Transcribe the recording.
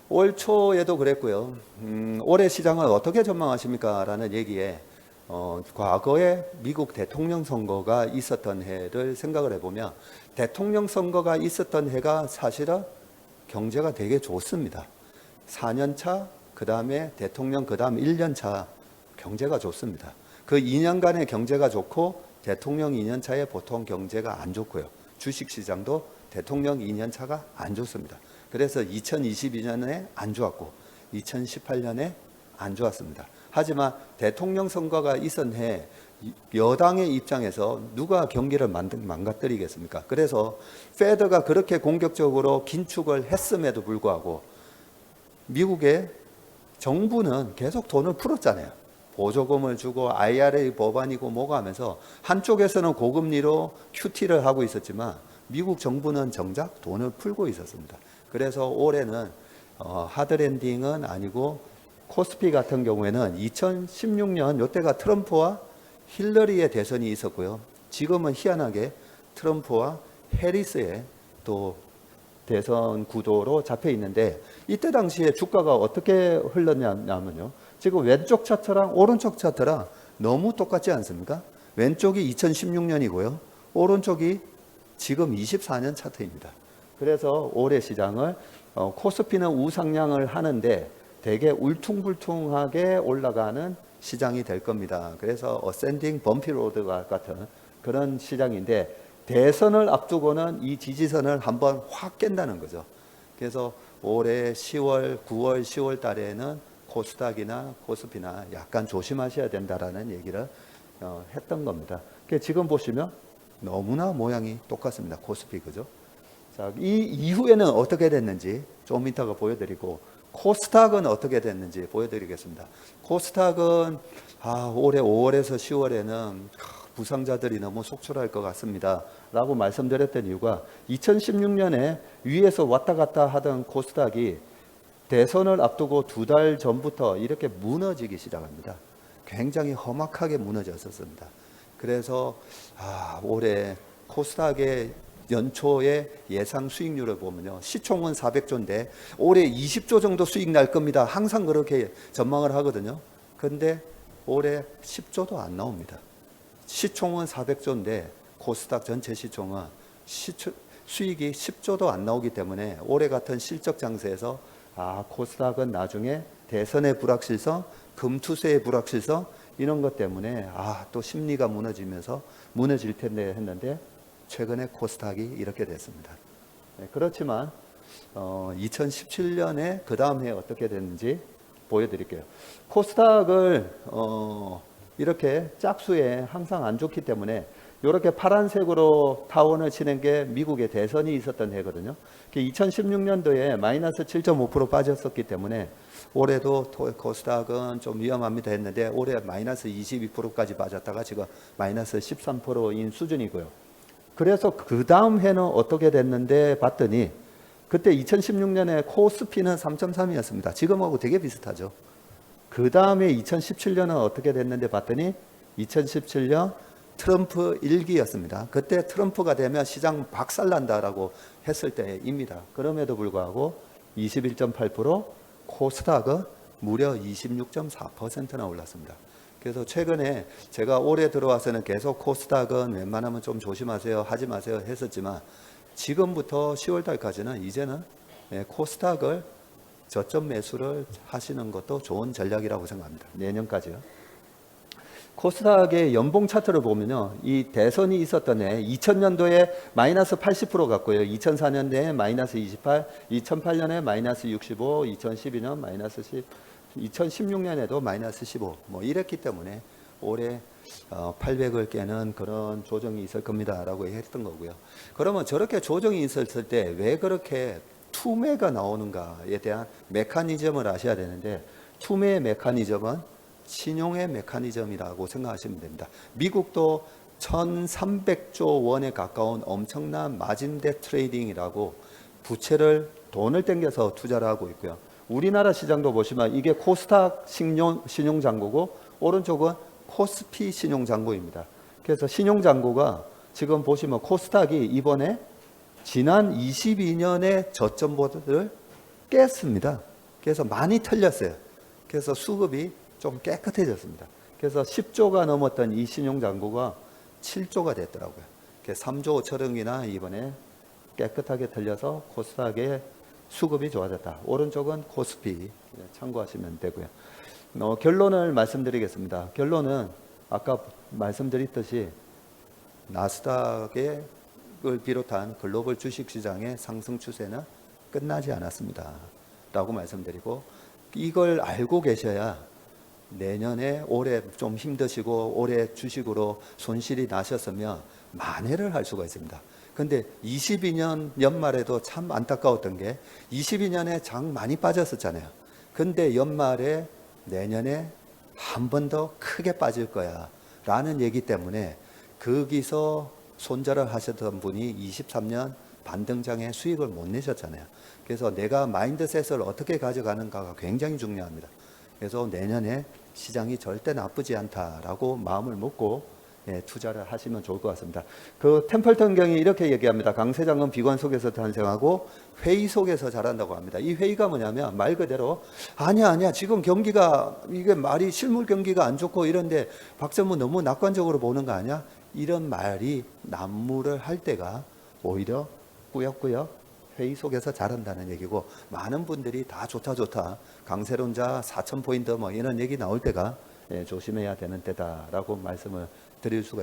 올 초에도 그랬고요. 올해 시장은 어떻게 전망하십니까? 라는 얘기에 과거에 미국 대통령 선거가 있었던 해를 생각을 해보면 대통령 선거가 있었던 해가 사실은 경제가 되게 좋습니다. 4년 차, 그 다음에 대통령, 그 다음 1년 차 경제가 좋습니다. 그 2년간의 경제가 좋고 대통령 2년 차에 보통 경제가 안 좋고요. 주식시장도 대통령 2년 차가 안 좋습니다. 그래서 2022년에 안 좋았고 2018년에 안 좋았습니다. 하지만 대통령 선거가 있었던 해 여당의 입장에서 누가 경기를 망가뜨리겠습니까? 그래서 페드가 그렇게 공격적으로 긴축을 했음에도 불구하고 미국의 정부는 계속 돈을 풀었잖아요. 보조금을 주고 IRA 법안이고 뭐고 하면서 한쪽에서는 고금리로 QT를 하고 있었지만 미국 정부는 정작 돈을 풀고 있었습니다. 그래서 올해는 하드랜딩은 아니고 코스피 같은 경우에는 2016년 이때가 트럼프와 힐러리의 대선이 있었고요. 지금은 희한하게 트럼프와 해리스의 또 대선 구도로 잡혀 있는데 이때 당시에 주가가 어떻게 흘렀냐면요. 지금 왼쪽 차트랑 오른쪽 차트랑 너무 똑같지 않습니까? 왼쪽이 2016년이고요. 오른쪽이 지금 24년 차트입니다. 그래서 올해 시장을 코스피는 우상향을 하는데 되게 울퉁불퉁하게 올라가는 시장이 될 겁니다. 그래서 어센딩 범피 로드가 같은 그런 시장인데 대선을 앞두고는 이 지지선을 한번 확 깬다는 거죠. 그래서 올해 10월, 9월, 10월 달에는 코스닥이나 코스피나 약간 조심하셔야 된다라는 얘기를 했던 겁니다. 지금 보시면 너무나 모양이 똑같습니다. 코스피 그죠? 자, 이 이후에는 어떻게 됐는지 좀 이따가 보여드리고 코스닥은 어떻게 됐는지 보여드리겠습니다. 코스닥은 올해 5월에서 10월에는 부상자들이 너무 속출할 것 같습니다. 라고 말씀드렸던 이유가 2016년에 위에서 왔다 갔다 하던 코스닥이 대선을 앞두고 2달 전부터 이렇게 무너지기 시작합니다. 굉장히 험악하게 무너졌었습니다. 그래서 올해 코스닥의 연초의 예상 수익률을 보면요. 시총은 400조인데 올해 20조 정도 수익 날 겁니다. 항상 그렇게 전망을 하거든요. 그런데 올해 10조도 안 나옵니다. 시총은 400조인데 코스닥 전체 시총은 수익이 10조도 안 나오기 때문에 올해 같은 실적 장세에서 코스닥은 나중에 대선의 불확실성, 금투세의 불확실성 이런 것 때문에 또 심리가 무너지면서 무너질 텐데 했는데 최근에 코스닥이 이렇게 됐습니다. 그렇지만 2017년에 그 다음 해에 어떻게 됐는지 보여드릴게요. 코스닥을 이렇게 짝수에 항상 안 좋기 때문에 이렇게 파란색으로 타원을 치는 게 미국의 대선이 있었던 해거든요. 2016년도에 마이너스 7.5% 빠졌었기 때문에 올해도 코스닥은 좀 위험합니다 했는데 올해 마이너스 22%까지 빠졌다가 지금 마이너스 13%인 수준이고요. 그래서 그 다음 해는 어떻게 됐는데 봤더니 그때 2016년에 코스피는 3.3이었습니다. 지금하고 되게 비슷하죠. 그 다음에 2017년은 어떻게 됐는데 봤더니 2017년 트럼프 1기였습니다. 그때 트럼프가 되면 시장 박살난다라고 했을 때입니다. 그럼에도 불구하고 21.8%, 코스닥은 무려 26.4%나 올랐습니다. 그래서 최근에 제가 올해 들어와서는 계속 코스닥은 웬만하면 좀 조심하세요, 하지 마세요 했었지만 지금부터 10월 달까지는 이제는 코스닥을 저점 매수를 하시는 것도 좋은 전략이라고 생각합니다. 내년까지요. 코스닥의 연봉 차트를 보면요. 이 대선이 있었던 해 2000년도에 마이너스 80% 갔고요. 2004년도에 마이너스 28, 2008년에 마이너스 65, 2012년 마이너스 10, 2016년에도 마이너스 15 뭐 이랬기 때문에 올해 800을 깨는 그런 조정이 있을 겁니다 라고 했던 거고요. 그러면 저렇게 조정이 있었을 때 왜 그렇게 투매가 나오는가에 대한 메커니즘을 아셔야 되는데 투매의 메커니즘은 신용의 메커니즘이라고 생각하시면 됩니다. 미국도 1300조 원에 가까운 엄청난 마진덱 트레이딩이라고 부채를 돈을 땡겨서 투자를 하고 있고요. 우리나라 시장도 보시면 이게 코스닥 신용잔고고 오른쪽은 코스피 신용잔고입니다. 그래서 신용잔고가 지금 보시면 코스닥이 이번에 지난 22년의 저점보다를 깼습니다. 그래서 많이 틀렸어요. 그래서 수급이 좀 깨끗해졌습니다. 그래서 10조가 넘었던 이 신용잔고가 7조가 됐더라고요. 그래서 3조 5천억이나 이번에 깨끗하게 틀려서 코스닥의 수급이 좋아졌다. 오른쪽은 코스피 참고하시면 되고요. 결론을 말씀드리겠습니다. 결론은 아까 말씀드렸듯이 나스닥을 비롯한 글로벌 주식시장의 상승 추세는 끝나지 않았습니다. 라고 말씀드리고, 이걸 알고 계셔야 내년에 올해 좀 힘드시고 올해 주식으로 손실이 나셨으면 만회를 할 수가 있습니다. 근데 22년 연말에도 참 안타까웠던 게 22년에 장 많이 빠졌었잖아요. 근데 연말에 내년에 한 번 더 크게 빠질 거야 라는 얘기 때문에 거기서 손절을 하셨던 분이 23년 반등장에 수익을 못 내셨잖아요. 그래서 내가 마인드셋을 어떻게 가져가는가가 굉장히 중요합니다. 그래서 내년에 시장이 절대 나쁘지 않다라고 마음을 먹고 투자를 하시면 좋을 것 같습니다. 그 템플턴 경이 이렇게 얘기합니다. 강세장은 비관 속에서 탄생하고 회의 속에서 자란다고 합니다. 이 회의가 뭐냐면 말 그대로 아니야 지금 경기가 이게 말이 실물 경기가 안 좋고 이런데 박정무 너무 낙관적으로 보는 거 아니야? 이런 말이 난무를 할 때가 오히려 꾸역꾸역 회의 속에서 자란다는 얘기고, 많은 분들이 다 좋다 강세론자 4,000포인트 뭐 이런 얘기 나올 때가 조심해야 되는 때다라고 말씀을 드릴 수가